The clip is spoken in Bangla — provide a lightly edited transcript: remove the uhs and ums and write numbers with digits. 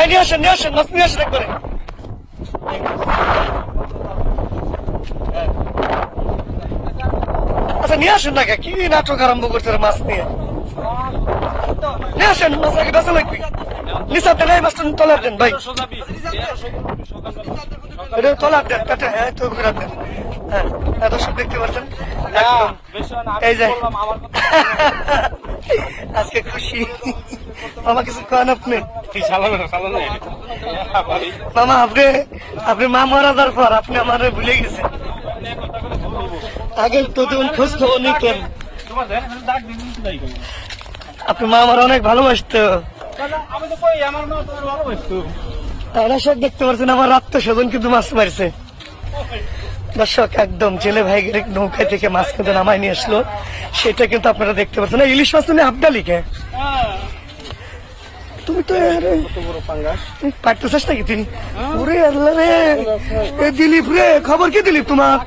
নিয়ে আসেন মাছ নিয়ে আসেন একবারে। আচ্ছা নিয়ে আসেন না, কি নাটক আরম্ভ করছে মাছ নিয়ে? নিয়ে আসেন মাছ, আগে বেচা লাগবে। নিচা দেন, এই মাছটা তলার দেন ভাই, এটা তলার দেন, পেটে হ্যাঁ তো ঘুরার দেন। হ্যাঁ দর্শক দেখতে পাচ্ছেন এই যে আজকে খুশি মামা, কিছু খান আপনি? মামা আপনি মা মারা যাওয়ার পর আপনি আমার ভুলে গেছেন, আগে তো তুমি খোঁজ খবর নিতেন। আপনি মা আমার অনেক ভালোবাসতো। দর্শক দেখতে পাচ্ছেন আমার আত্মস্বজন কিন্তু মাছ মারছে। দর্শক একদম জেলে ভাই নৌকায় থেকে মাছ কিন্তু নামায় নিয়ে আসলো, সেটা কিন্তু আপনারা দেখতে পাচ্ছেন। ইলিশ মাছ তুমি আবদালিকে তুমি তো পারতেছিস নাকি তুই? ওরে আল্লাহ রে, দিলীপ রে, খবর কি দিলীপ তোমার?